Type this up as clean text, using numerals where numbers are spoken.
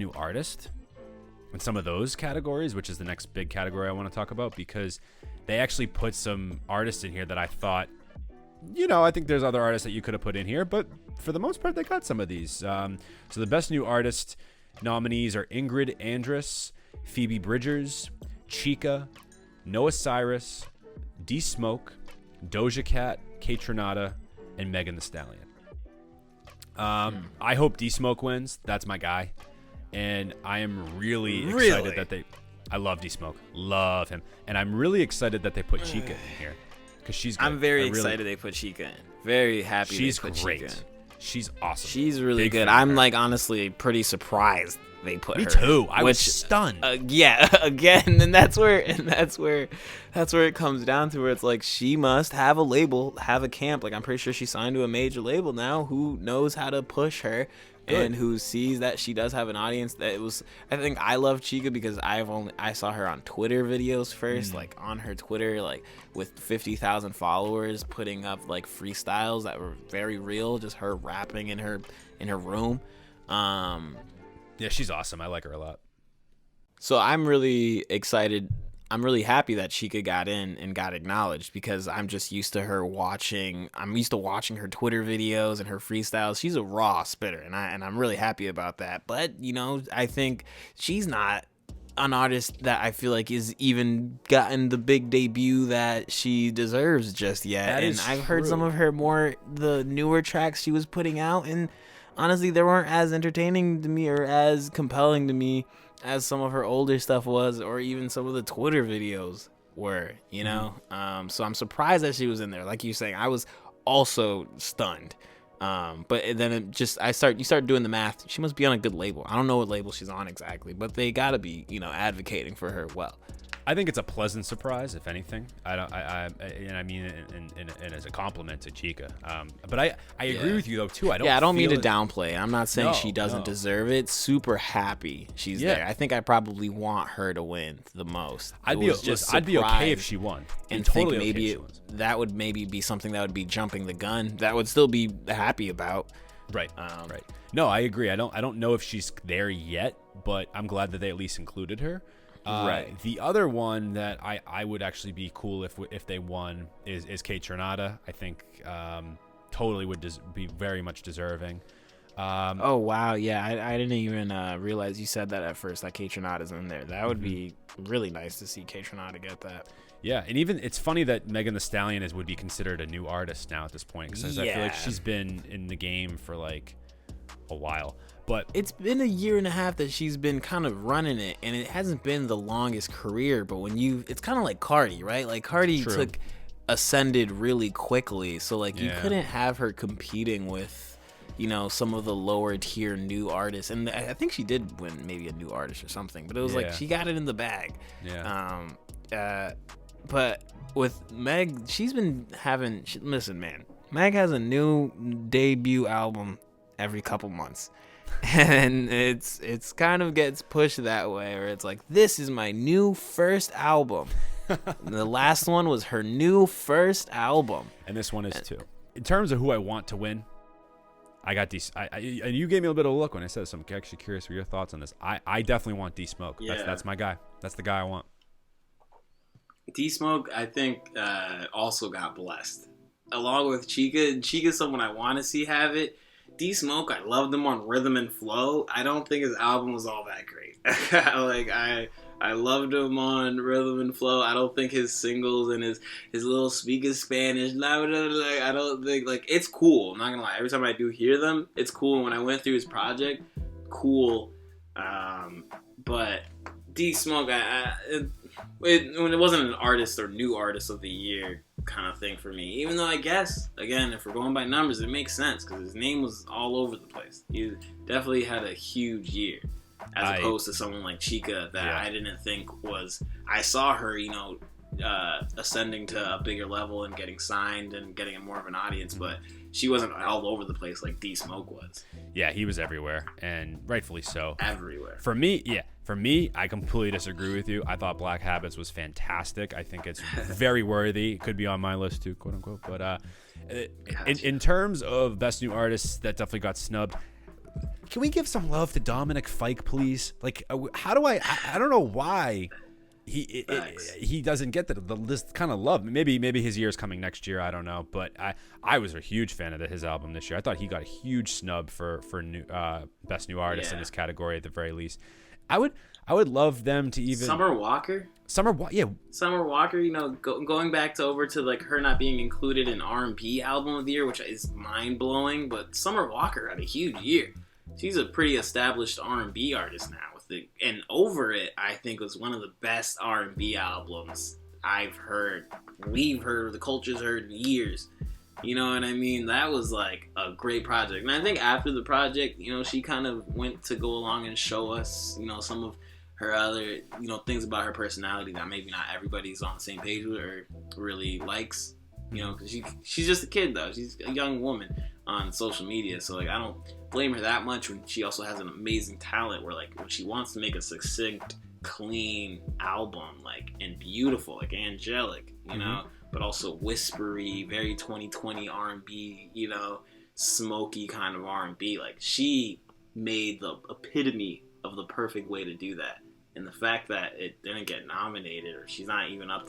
new artist in some of those categories, which is the next big category I want to talk about, because they actually put some artists in here that I thought, I think there's other artists that you could have put in here, but for the most part, they got some of these. So the best new artist nominees are Ingrid Andress, Phoebe Bridgers, Chica, Noah Cyrus, D Smoke, Doja Cat, Kate Renata, and Megan Thee Stallion. I hope D Smoke wins. That's my guy. And I am really excited that I love D Smoke. Love him. And I'm really excited that they put Chica in here. Because she's good. I'm very excited they put Chica in. Very happy she's they put great. Chica in. She's awesome. She's really good. I'm honestly pretty surprised they put her. Me too. I was stunned. Again, and that's where it comes down to, where it's like, she must have a label, have a camp. Like, I'm pretty sure she signed to a major label now who knows how to push her. Good. And who sees that she does have an audience. I think I love Chica because I saw her on Twitter videos first, like on her Twitter, like with 50,000 followers, putting up like freestyles that were very real, just her rapping in her room. Yeah, she's awesome. I like her a lot. So I'm really excited. I'm really happy that Chica got in and got acknowledged, because I'm just used to her watching. I'm used to watching her Twitter videos and her freestyles. She's a raw spitter, and I'm really happy about that. But I think she's not an artist that I feel like is even gotten the big debut that she deserves just yet. And I've heard some of the newer tracks she was putting out, and honestly, they weren't as entertaining to me or as compelling to me as some of her older stuff was, or even some of the Twitter videos were, so I'm surprised that she was in there. Like you saying, I was also stunned. But then you start doing the math. She must be on a good label. I don't know what label she's on exactly, but they gotta be, advocating for her well. I think it's a pleasant surprise, if anything. I mean and as a compliment to Chica. But I agree with you though too. I don't mean to downplay. I'm not saying she doesn't deserve it. Super happy she's there. I think I probably want her to win the most. I'd be okay if she won. And totally think maybe that would maybe be something that would be jumping the gun. That would still be happy about. Right. Right. No, I agree. I don't know if she's there yet, but I'm glad that they at least included her. Right. The other one that I would actually be cool if they won is Kate Renata. I think totally would be very much deserving. Oh wow, yeah, I didn't even realize you said that at first, that Kate Renata's in there. That would be really nice to see Kate Renata get that. Yeah, and even it's funny that Megan Thee Stallion would be considered a new artist now at this point, because I feel like she's been in the game for like a while. But it's been a year and a half that she's been kind of running it, and it hasn't been the longest career. But it's kind of like Cardi, right? Like Cardi ascended really quickly, so like you couldn't have her competing with, some of the lower tier new artists. And I think she did win maybe a new artist or something, but it was like she got it in the bag. Yeah. But with Meg, she's been having. Listen, man, Meg has a new debut album every couple months. And it's kind of gets pushed that way, where it's like, this is my new first album. The last one was her new first album, and this one is too. In terms of who I want to win, I got D. And you gave me a bit of a look when I said this, so I'm actually curious for your thoughts on this. I definitely want D Smoke. Yeah. That's my guy. That's the guy I want. D Smoke, I think, also got blessed along with Chica. Chica's someone I want to see have it. D Smoke, I loved him on Rhythm and Flow. I don't think his album was all that great. I loved him on Rhythm and Flow. I don't think his singles and his little speaking Spanish, I don't think, it's cool. I'm not gonna lie. Every time I do hear them, it's cool. When I went through his project, cool. But D Smoke, when it wasn't an artist or new artist of the year kind of thing for me, even though I guess, again, if we're going by numbers, it makes sense because his name was all over the place. He definitely had a huge year, as opposed to someone like Chica that I didn't think was. I saw her, ascending to a bigger level and getting signed and getting more of an audience, but she wasn't all over the place like D Smoke was. Yeah, he was everywhere, and rightfully so. Everywhere. For me, I completely disagree with you. I thought Black Habits was fantastic. I think it's very worthy. It could be on my list too, quote unquote. But in terms of best new artists that definitely got snubbed, can we give some love to Dominic Fike, please? Like, how do I don't know why he doesn't get this kind of love. Maybe his year's coming next year. I don't know, but I was a huge fan of his album this year. I thought he got a huge snub for new best new artist in this category at the very least. I would love them to even Summer Walker. Summer Walker. You know, going back to like her not being included in R&B album of the year, which is mind blowing. But Summer Walker had a huge year. She's a pretty established R&B artist now. And Over It, I think, was one of the best R&B albums I've heard. We've heard, the culture's heard in years. You know what I mean? That was like a great project. And I think after the project, you know, she kind of went to go along and show us, you know, some of her other, you know, things about her personality that maybe not everybody's on the same page with or really likes. You know, because she's just a kid, though. She's a young woman on social media. So, like, I don't blame her that much when she also has an amazing talent where, like, when she wants to make a succinct, clean album, like, and beautiful, like, angelic, you know, but also whispery, very 2020 R&B, you know, smoky kind of R&B. Like, she made the epitome of the perfect way to do that. And the fact that it didn't get nominated or she's not even up there